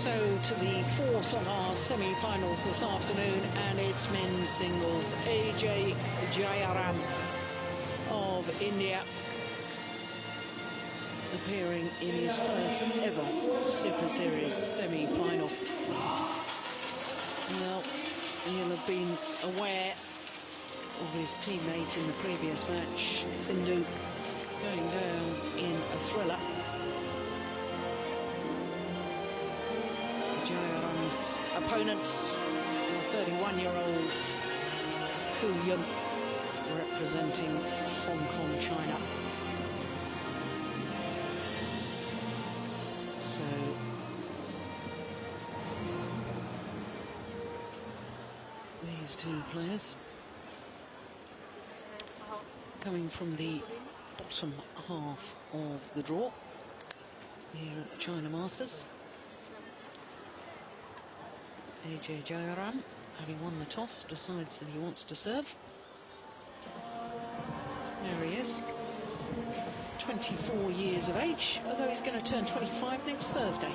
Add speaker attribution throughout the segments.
Speaker 1: so to the fourth of our semi-finals this afternoon, and it's men's singles. Ajay Jayaram of India appearing in his first ever Super Series semi-final. Well, he'll have been aware of his teammate in the previous match, Sindhu, going down in a thriller. Jayaram's opponents, the 31-year-old Hu Yun, representing Hong Kong, China. So these two players coming from the bottom half of the draw here at the China Masters. Ajay Jayaram, having won the toss, decides that he wants to serve. There he is, 24 years of age, although he's going to turn 25 next Thursday.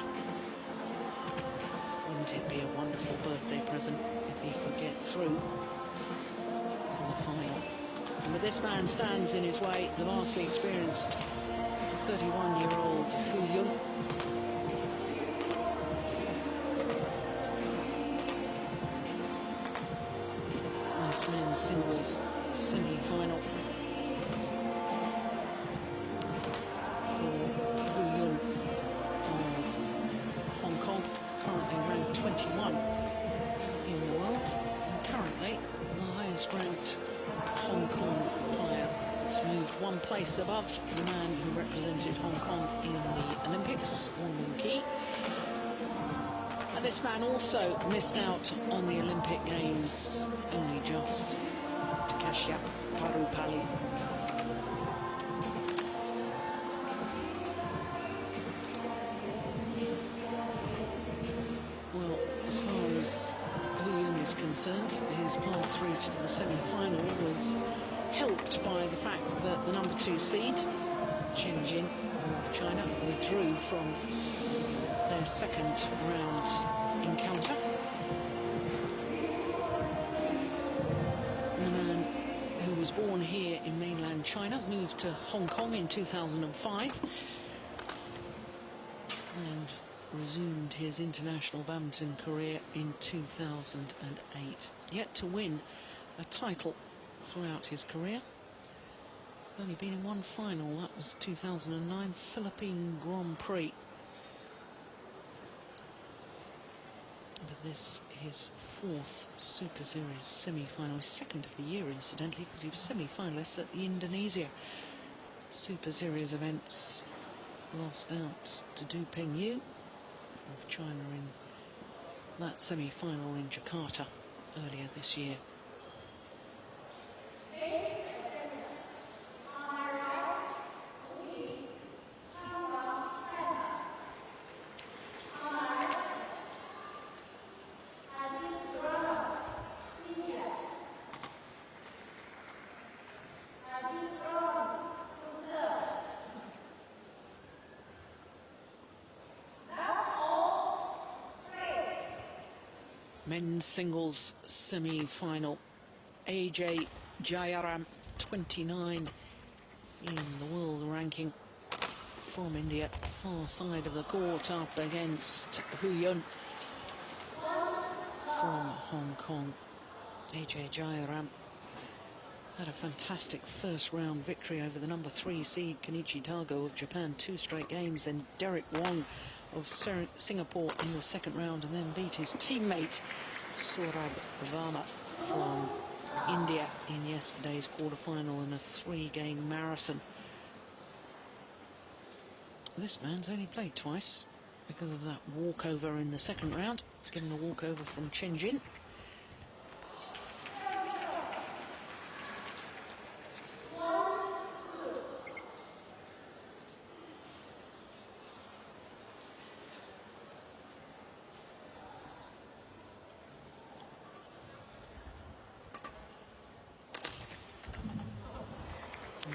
Speaker 1: Wouldn't it be a wonderful birthday present if he could get through to the final? But this man stands in his way, the vastly experienced 31-year-old Hu Yun. This men's singles semi-final for Hu Yun of Hong Kong, currently ranked 21 in the world, and currently the highest ranked Hong Kong player has moved one place above the man who represented Hong Kong in the Olympics, Li-Ning. And this man also missed out on the Olympic Games, only just to Kashyap Parupalli. Well, as far as Hu Yun is concerned, his path through to the semi-final was helped by the fact that the number 2 seed, Changzhou of China, withdrew from their second round encounter. The man who was born here in mainland China moved to Hong Kong in 2005 and resumed his international badminton career in 2008. Yet to win a title throughout his career. He's only been in one final, that was 2009 Philippine Grand Prix. But this his fourth Super Series semi-final, his second of the year incidentally, because he was semi-finalist at the Indonesia Super Series events. Lost out to Du Pengyu of China in that semi-final in Jakarta earlier this year. Men's singles semi-final. Ajay Jayaram, 29 in the world ranking, from India, far side of the court, up against Hu Yun from Hong Kong. Ajay Jayaram had a fantastic first round victory over the number 3 seed Kenichi Tago of Japan, 2 straight games, then Derek Wong of Singapore in the second round, and then beat his teammate Saurabh Verma from India in yesterday's quarterfinal in a 3-game marathon. This man's only played twice because of that walkover in the second round. He's given a walkover from Changzhou.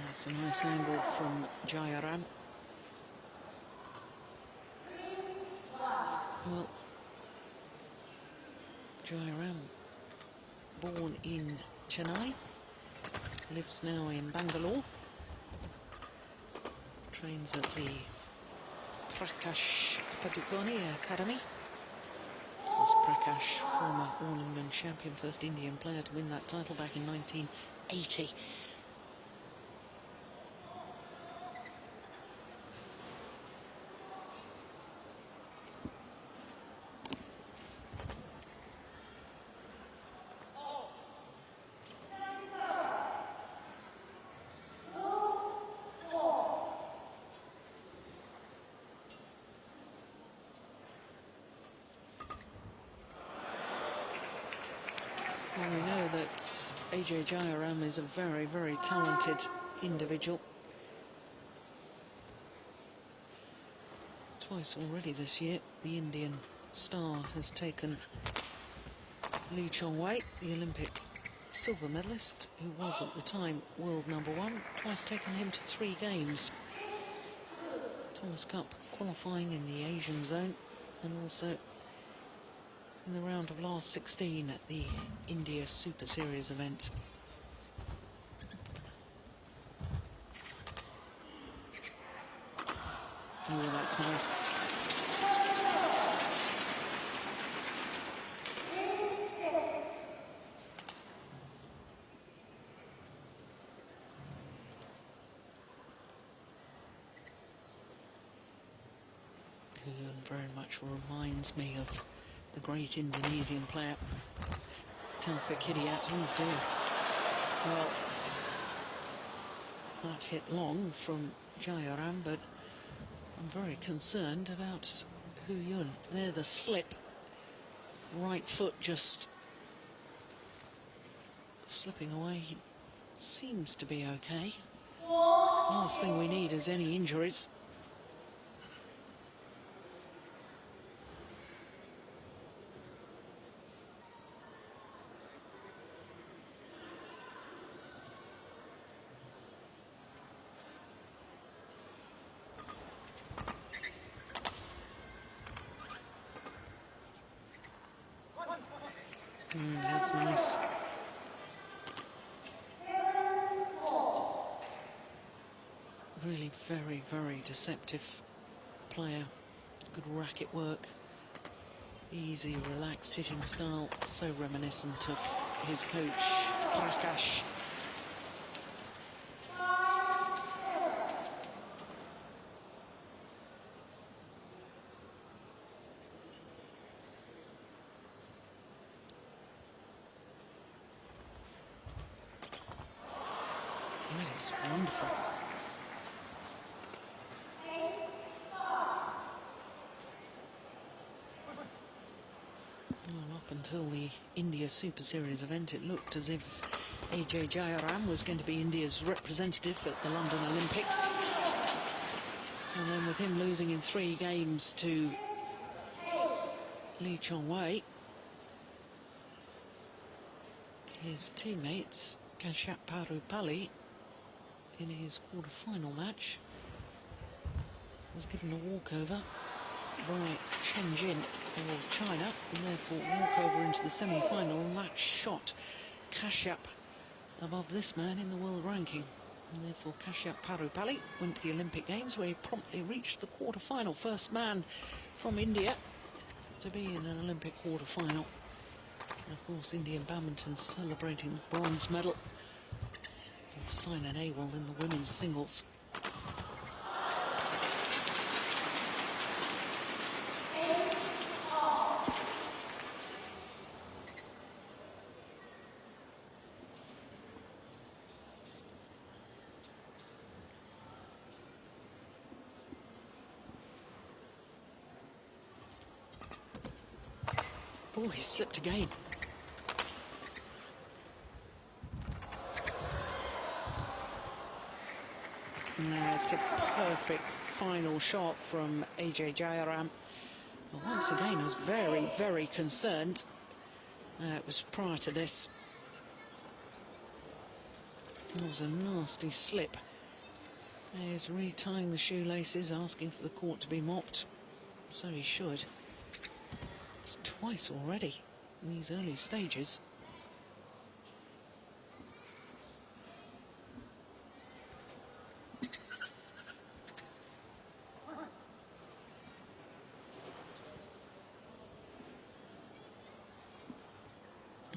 Speaker 1: That's a nice angle from Jayaram. Well, Jayaram, born in Chennai, lives now in Bangalore, trains at the Prakash Padukone Academy. Was Prakash, former All-England champion, first Indian player to win that title back in 1980. Well, we know that Ajay Jayaram is a very, very talented individual. Twice already this year, the Indian star has taken Li-Ning, the Olympic silver medalist, who was at the time world #1, twice taken him to 3 games. Thomas Cup qualifying in the Asian zone, and also in the round of last 16 at the India Super Series event. Oh, that's nice. Very much reminds me of the great Indonesian player Taufik Hidayat. Oh dear. Well, that hit long from Jayaram, but I'm very concerned about Hu Yun. There, the slip. Right foot just slipping away. He seems to be okay. Last thing we need is any injuries. That's nice. Really very, very deceptive player. Good racket work. Easy, relaxed hitting style. So reminiscent of his coach, Prakash. That is wonderful. Well, up until the India Super Series event, it looked as if Ajay Jayaram was going to be India's representative at the London Olympics. And then with him losing in 3 games to Li-Ning, his teammates, Kashyap Parupalli, in his quarter-final match, was given a walkover by Changzhou of China, and therefore walkover into the semi-final, and that shot Kashyap above this man in the world ranking. And therefore Kashyap Parupalli went to the Olympic Games, where he promptly reached the quarter-final. First man from India to be in an Olympic quarter-final. And of course, Indian badminton celebrating the bronze medal of Saina Nehwal in the women's singles. Oh, he slipped again. That's a perfect final shot from Ajay Jayaram. Well, once again, I was very, very concerned. It was prior to this. It was a nasty slip. He's retying the shoelaces, asking for the court to be mopped. So he should. It's twice already. in these early stages.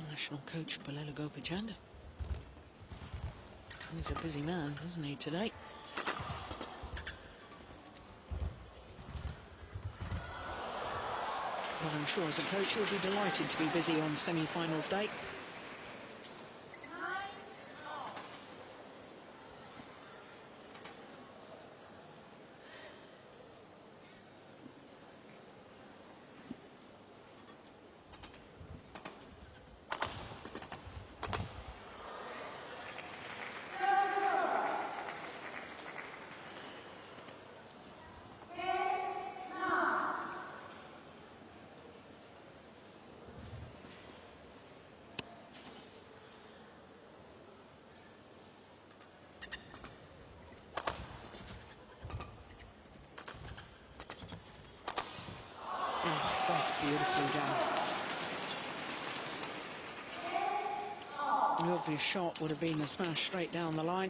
Speaker 1: National coach Balela Gopichandra. He's a busy man, isn't he, today? Well, I'm sure as a coach he'll be delighted to be busy on semi-finals day. Oh, that's beautifully done. The obvious shot would have been the smash straight down the line.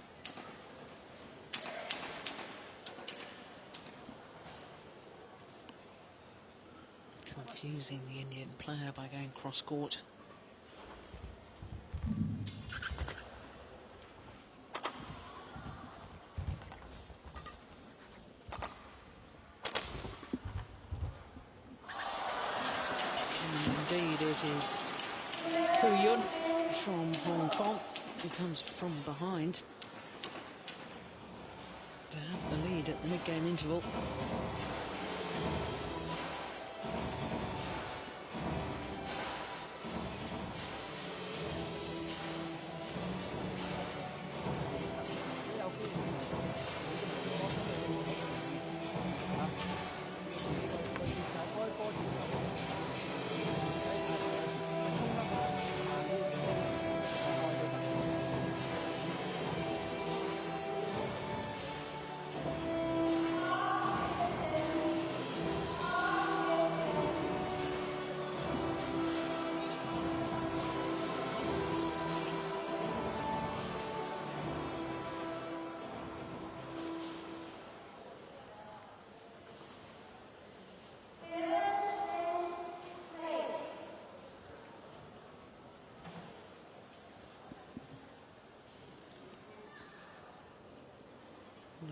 Speaker 1: Confusing the Indian player by going cross-court. Indeed, it is Hu Yun from Hong Kong who comes from behind to have the lead at the mid-game interval.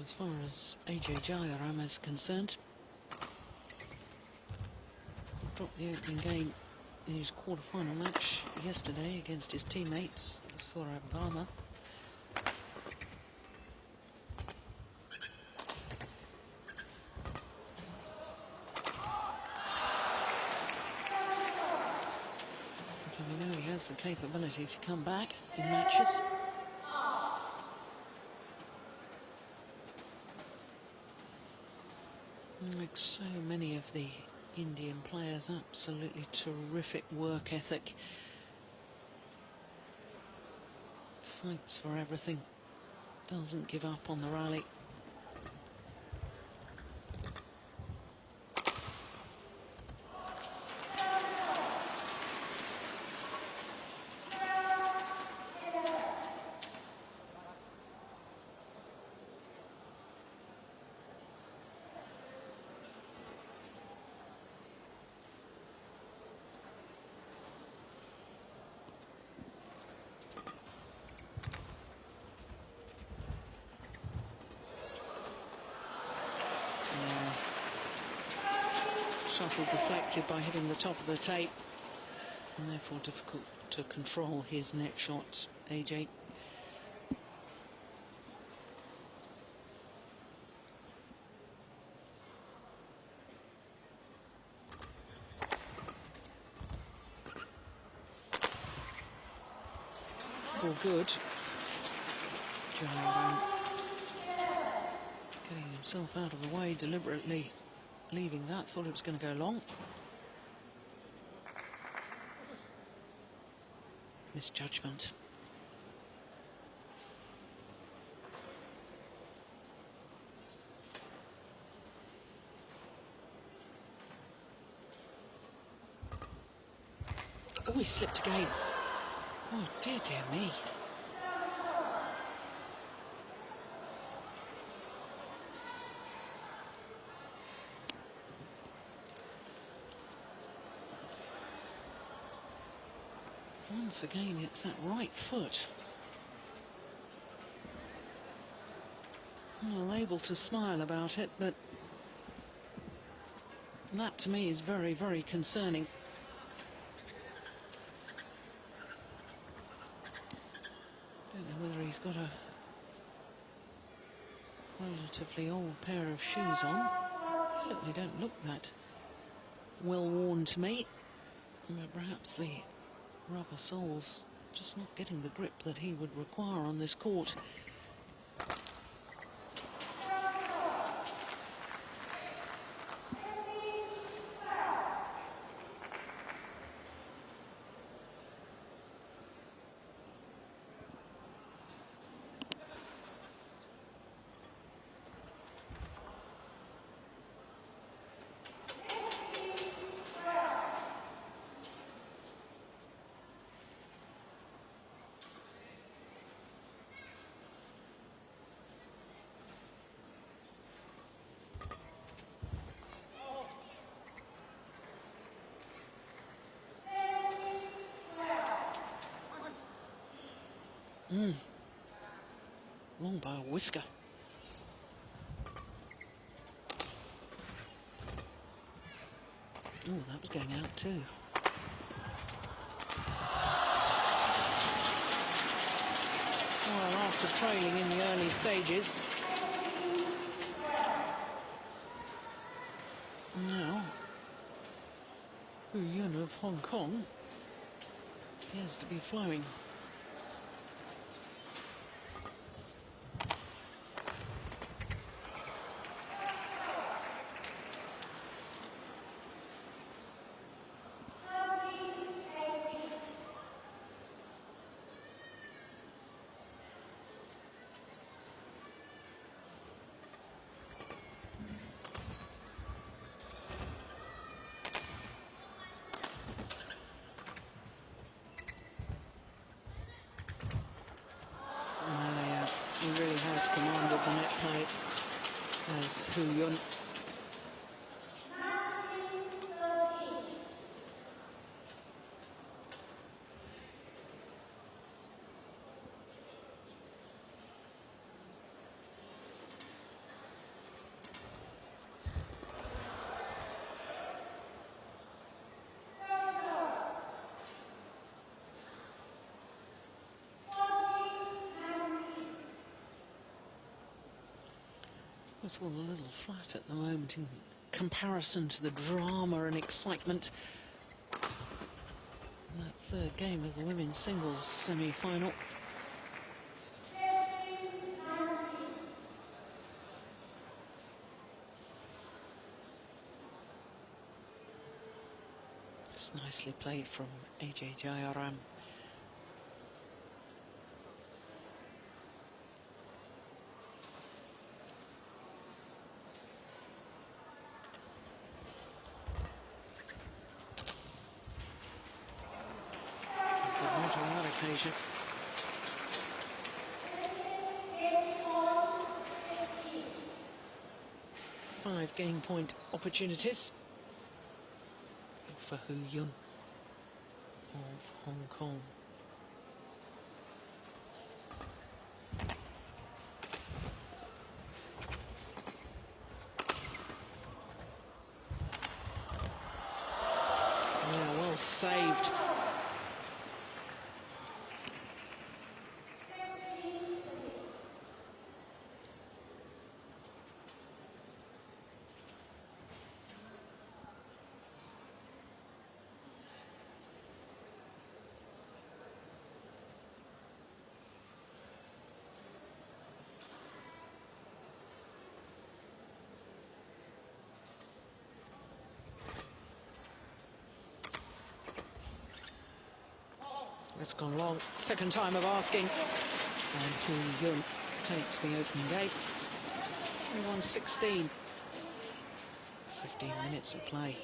Speaker 1: As far as Ajay Jayaram is concerned, dropped the opening game in his quarter-final match yesterday against his teammates, Saurabh Varma. So we know he has the capability to come back in matches. Like so many of the Indian players, absolutely terrific work ethic. Fights for everything. Doesn't give up on the rally. Shuttle deflected by hitting the top of the tape, and therefore difficult to control his net shots, AJ. All good. Jayaram getting himself out of the way deliberately. Leaving that, thought it was going to go long. Misjudgment. Oh, he slipped again. Oh, dear, dear me. Once again, it's that right foot. Well, able to smile about it, but that to me is very, very concerning. Don't know whether he's got a relatively old pair of shoes on. Certainly don't look that well worn to me. But perhaps the rubber soles just not getting the grip that he would require on this court. Long by a whisker. Oh, that was going out too. Well, after trailing in the early stages, now Hu Yun of Hong Kong appears to be flowing. He really has commanded the net play as Hu Yun. It's all a little flat at the moment in comparison to the drama and excitement in that third game of the women's singles semi-final. It's nicely played from Ajay Jayaram. Occasion. 5 game point opportunities for Hu Yun of Hong Kong. Yeah, well saved. It's gone long. Second time of asking. And Hu Yun takes the opening game. 21-16. 15 minutes of play.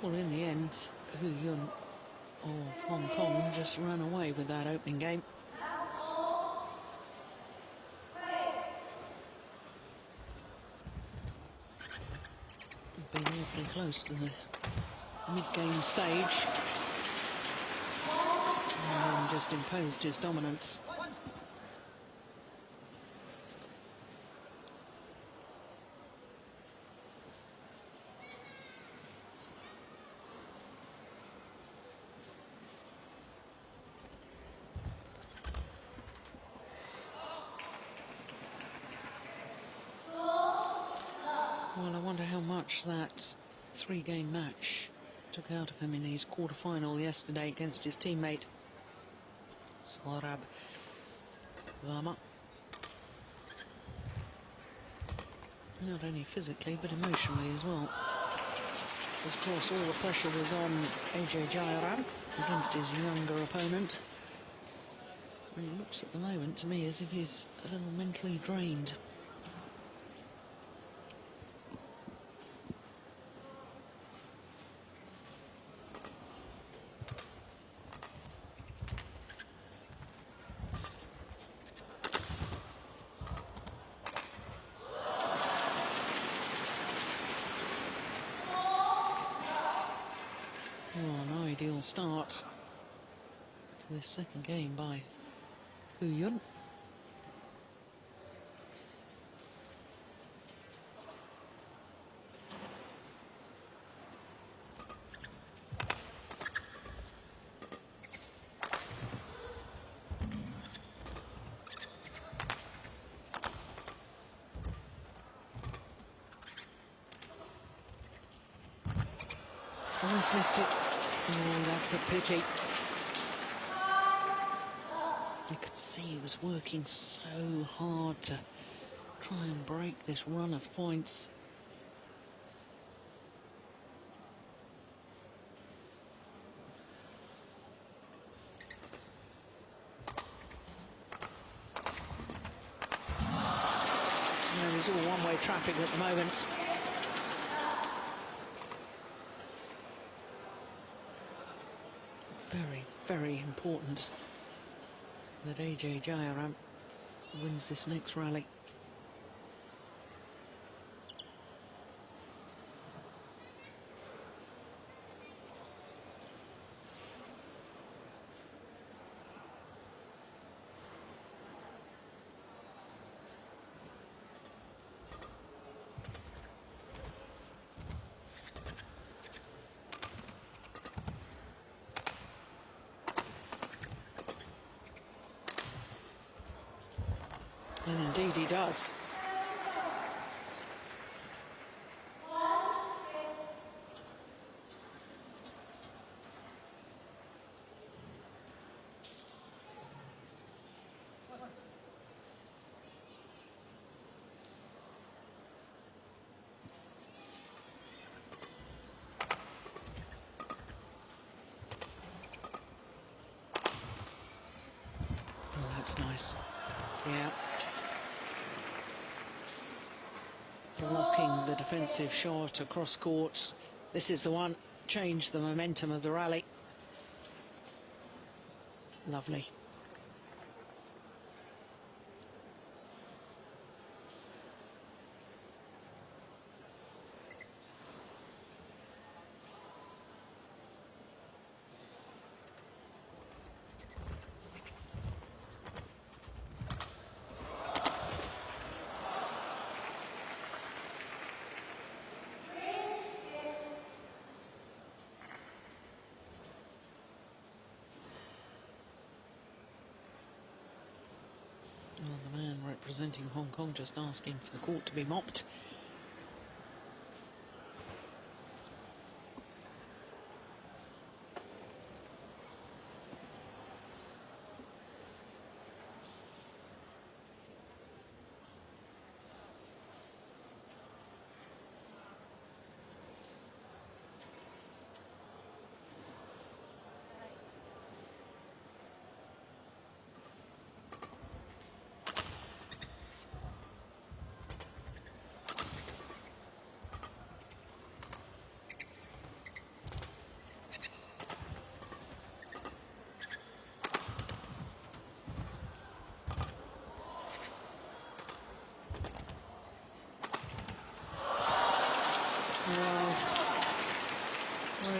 Speaker 1: Well, in the end, Hu Yun of Hong Kong just ran away with that opening game. Been awfully close to the mid-game stage. And then just imposed his dominance. Well, I wonder how much that three-game match took out of him in his quarter-final yesterday against his teammate Saurabh Verma. Not only physically, but emotionally as well. Of course, all the pressure was on Ajay Jayaram against his younger opponent. And it looks at the moment to me as if he's a little mentally drained. An ideal start to this second game by Hu Yun. Almost missed it. Oh, that's a pity. You could see he was working so hard to try and break this run of points. No, it's all one-way traffic at the moment. Very, very important that Ajay Jayaram wins this next rally. And indeed he does. nice. Yeah. Blocking the defensive shot across court. This is the one. Change the momentum of the rally. Lovely. Well, the man representing Hong Kong just asking for the court to be mopped.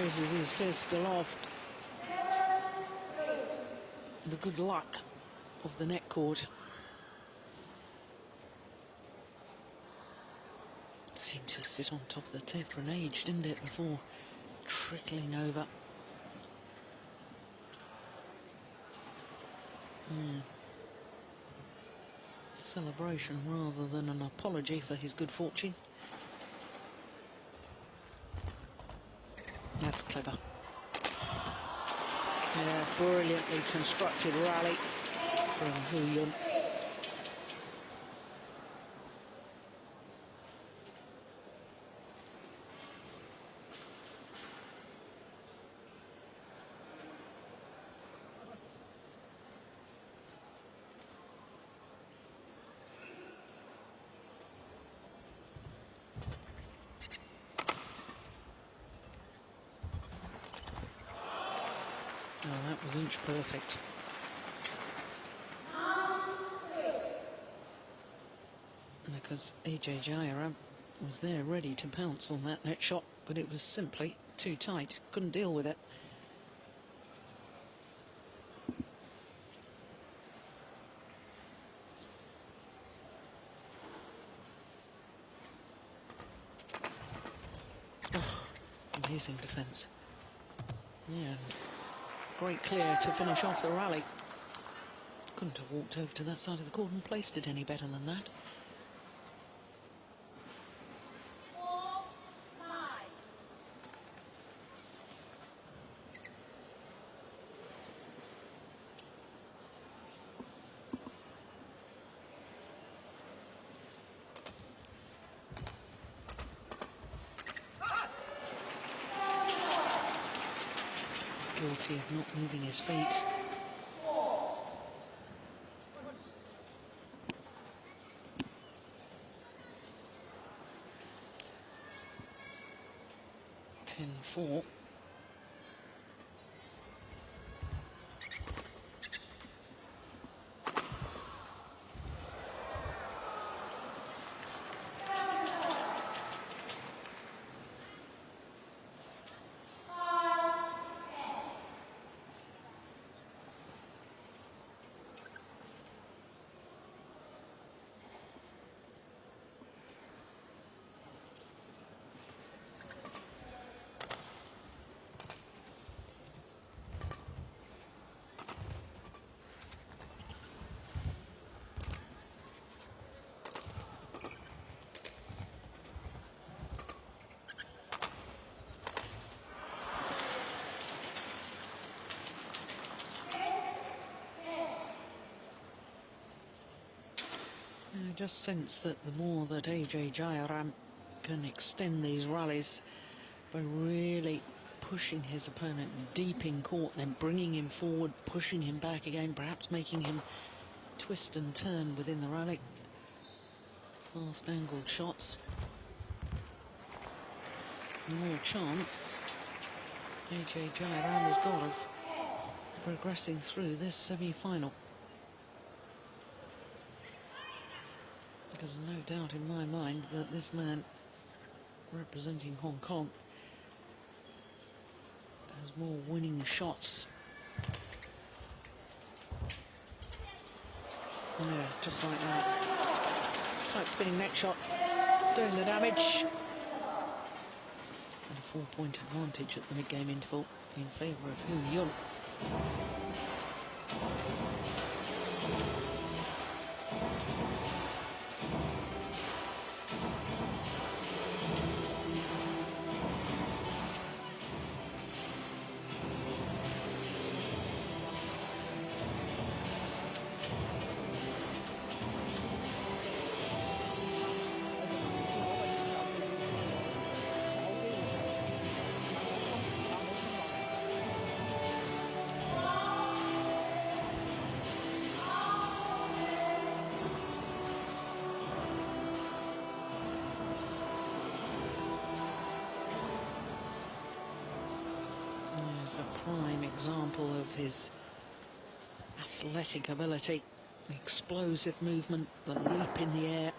Speaker 1: Raises his fist aloft. The good luck of the net court. Seemed to sit on top of the tip for an age, didn't it, before trickling over. Celebration rather than an apology for his good fortune. That's clever. Yeah, brilliantly constructed rally from Hu Yun. Oh, that was inch perfect. Because Ajay Jayaram was there ready to pounce on that net shot, but it was simply too tight. Couldn't deal with it. Oh, amazing defence. Yeah. Great clear to finish off the rally. Couldn't have walked over to that side of the court and placed it any better than that. Guilty of not moving his feet. Ten 4. I just sense that the more that Ajay Jayaram can extend these rallies by really pushing his opponent deep in court, then bringing him forward, pushing him back again, perhaps making him twist and turn within the rally. Fast angled shots. More chance Ajay Jayaram has got of progressing through this semi-final. There's no doubt in my mind that this man representing Hong Kong has more winning shots. Yeah, just like that. Tight spinning neck shot, doing the damage. And a 4-point advantage at the mid-game interval in favour of Hu Yun. A prime example of his athletic ability, the explosive movement, the leap in the air.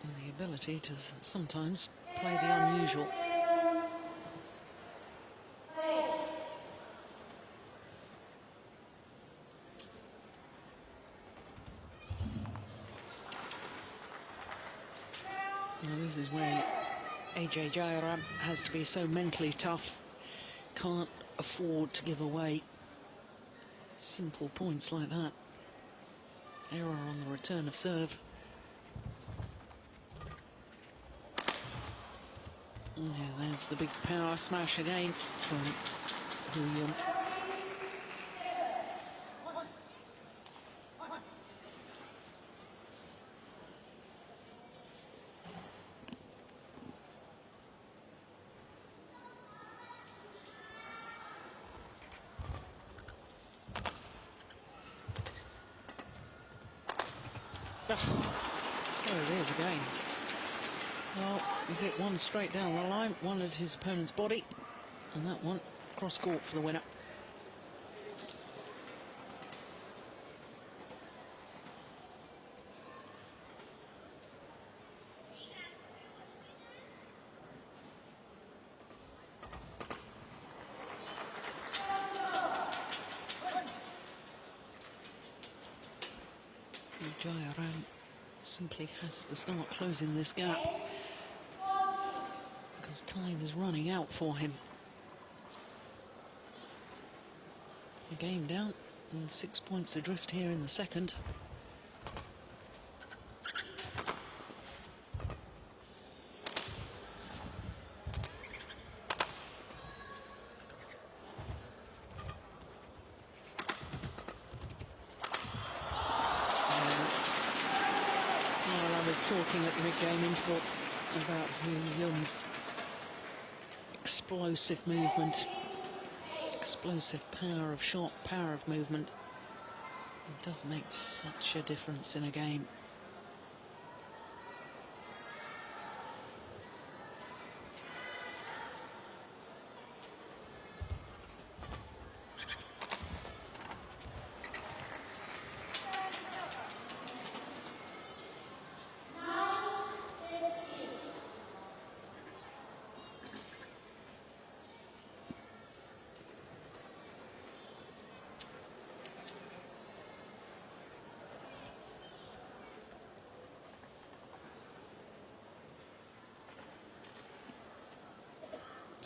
Speaker 1: And the ability to sometimes play the unusual. This is where Ajay Jayaram has to be so mentally tough. Can't afford to give away simple points like that. Error on the return of serve. Yeah, there's the big power smash again from Hu Yun. There it is again. Well, is it one straight down the line, one at his opponent's body, and that one cross court for the winner. Jayaram simply has to start closing this gap because time is running out for him. The game down and 6 points adrift here in the second. Talking at the mid-game interval about Hu Yun's explosive movement, explosive power of shot, power of movement. It does make such a difference in a game.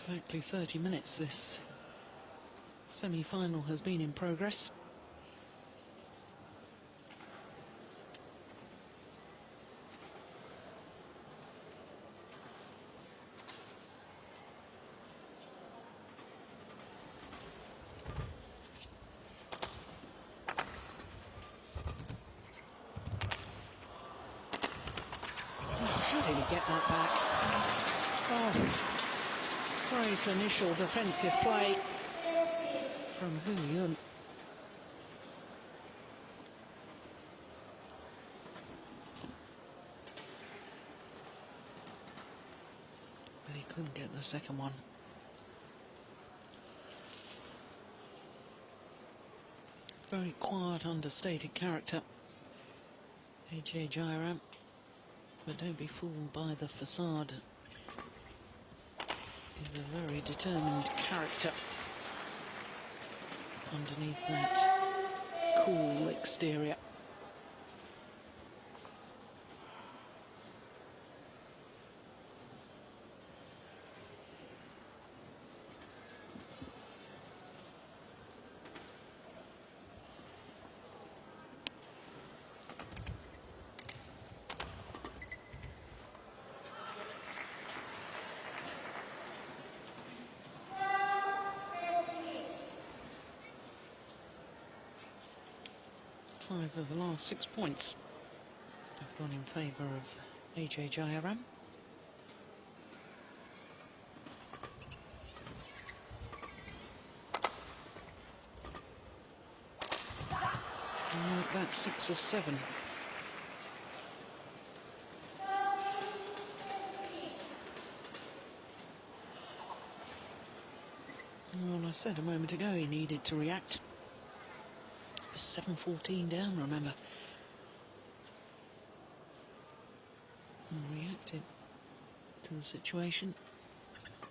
Speaker 1: Exactly 30 minutes this semi-final has been in progress. Oh, how did he get that back? Oh. Great initial defensive play, from Hu Yun. But he couldn't get the second one. Very quiet, understated character, Ajay Jayaram. But don't be fooled by the facade. He's a very determined character underneath that cool exterior. Five of the last 6 points have gone in favour of Ajay Jayaram. And that's 6 of 7. Well, I said a moment ago he needed to react. 7-14 down, remember. And reacted to the situation.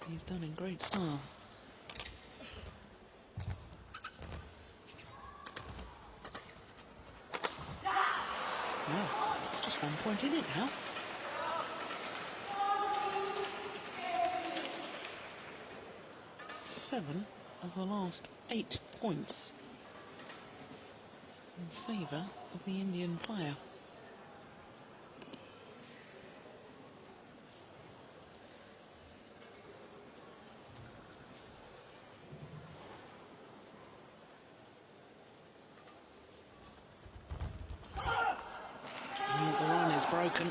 Speaker 1: He's done in great style. Well, it's just 1 point in it now. Seven of the last 8 points in favour of the Indian player. And the run is broken.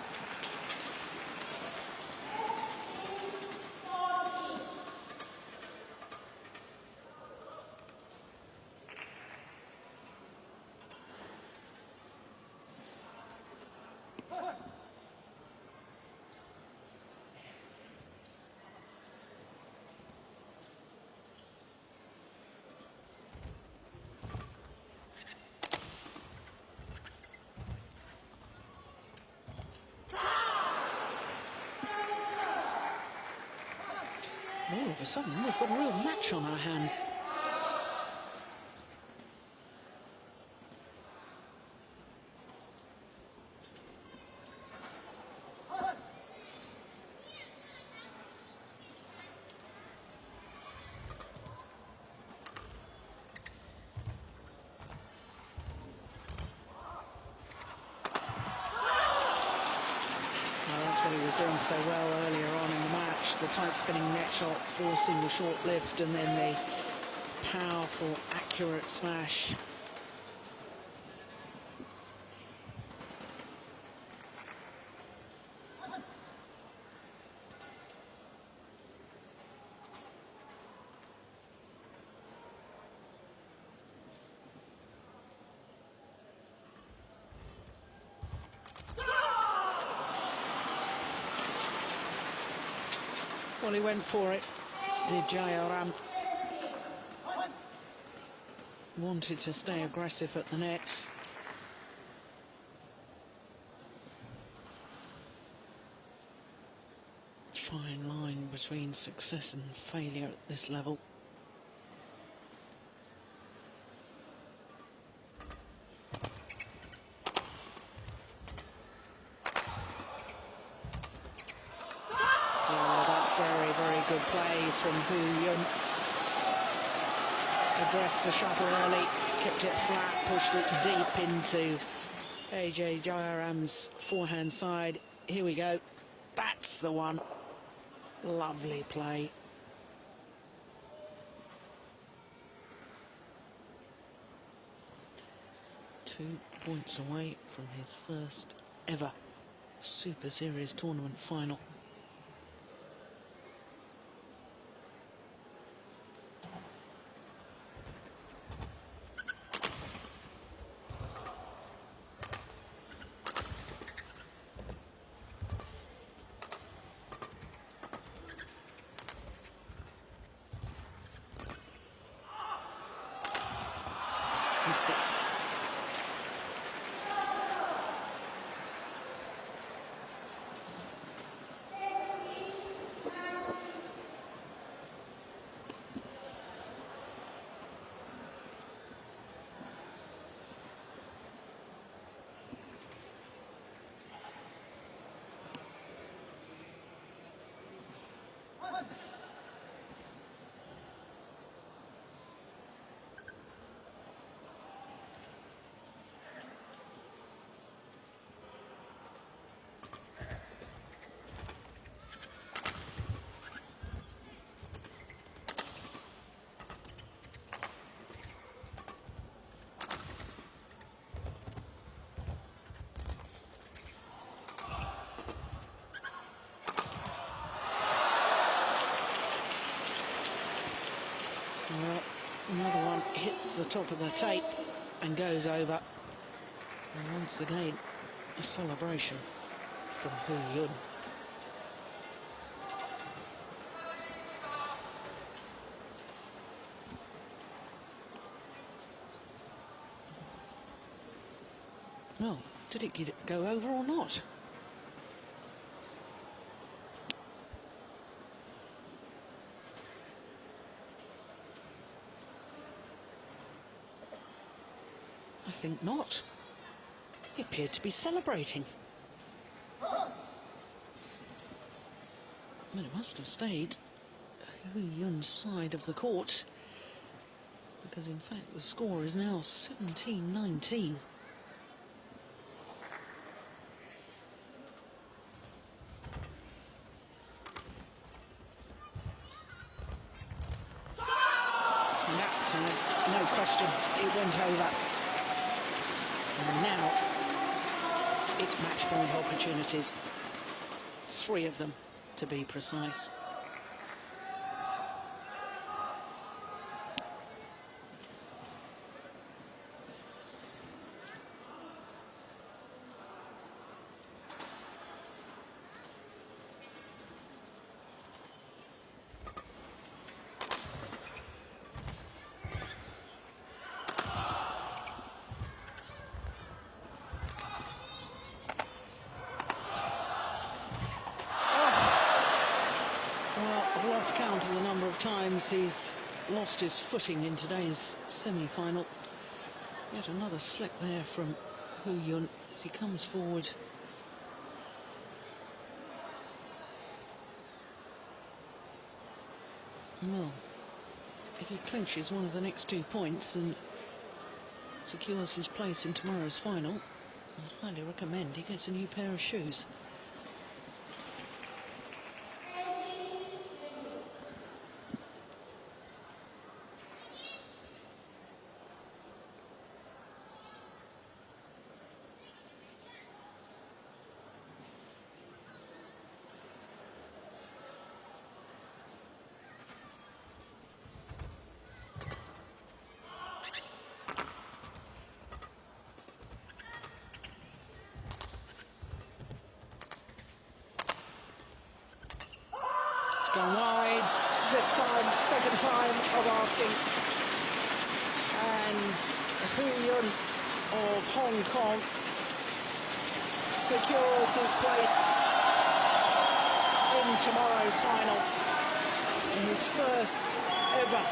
Speaker 1: All of a sudden, we've got a real match on our hands. That's what he was doing so well earlier on in the match. The tight spinning net shot, forcing the short lift, and then the powerful, accurate smash. Well, he went for it, did Jayaram. Wanted to stay aggressive at the net. Fine line between success and failure at this level. Good play from Hu Yun. Addressed the shuttle early, kept it flat, pushed it deep into Ajay Jayaram's forehand side. Here we go. That's the one. Lovely play. Two points away from his first ever Super Series tournament final. Missed it. Well, another one hits the top of the tape and goes over. And once again, a celebration from Hu Yun. Well, did it go over or not? I think not. He appeared to be celebrating. But it must have stayed Hu Yun's side of the court, because in fact the score is now 17-19. That time, no question, it went over. And now it's match point opportunities. 3 of them, to be precise. I've lost count of the number of times he's lost his footing in today's semi-final. Yet another slip there from Hu Yun as he comes forward. Well, if he clinches one of the next 2 points and secures his place in tomorrow's final, I highly recommend he gets a new pair of shoes. Gone wide this time, second time of asking. And Hu Yun of Hong Kong secures his place in tomorrow's final. His first ever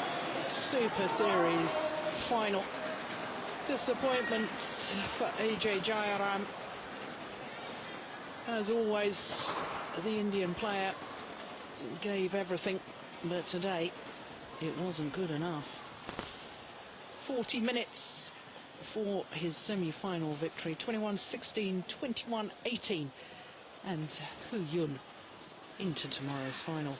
Speaker 1: Super Series final. Disappointment for Ajay Jayaram. As always, the Indian player gave everything, but today it wasn't good enough. 40 minutes for his semi-final victory, 21-16, 21-18, and Hu Yun into tomorrow's final.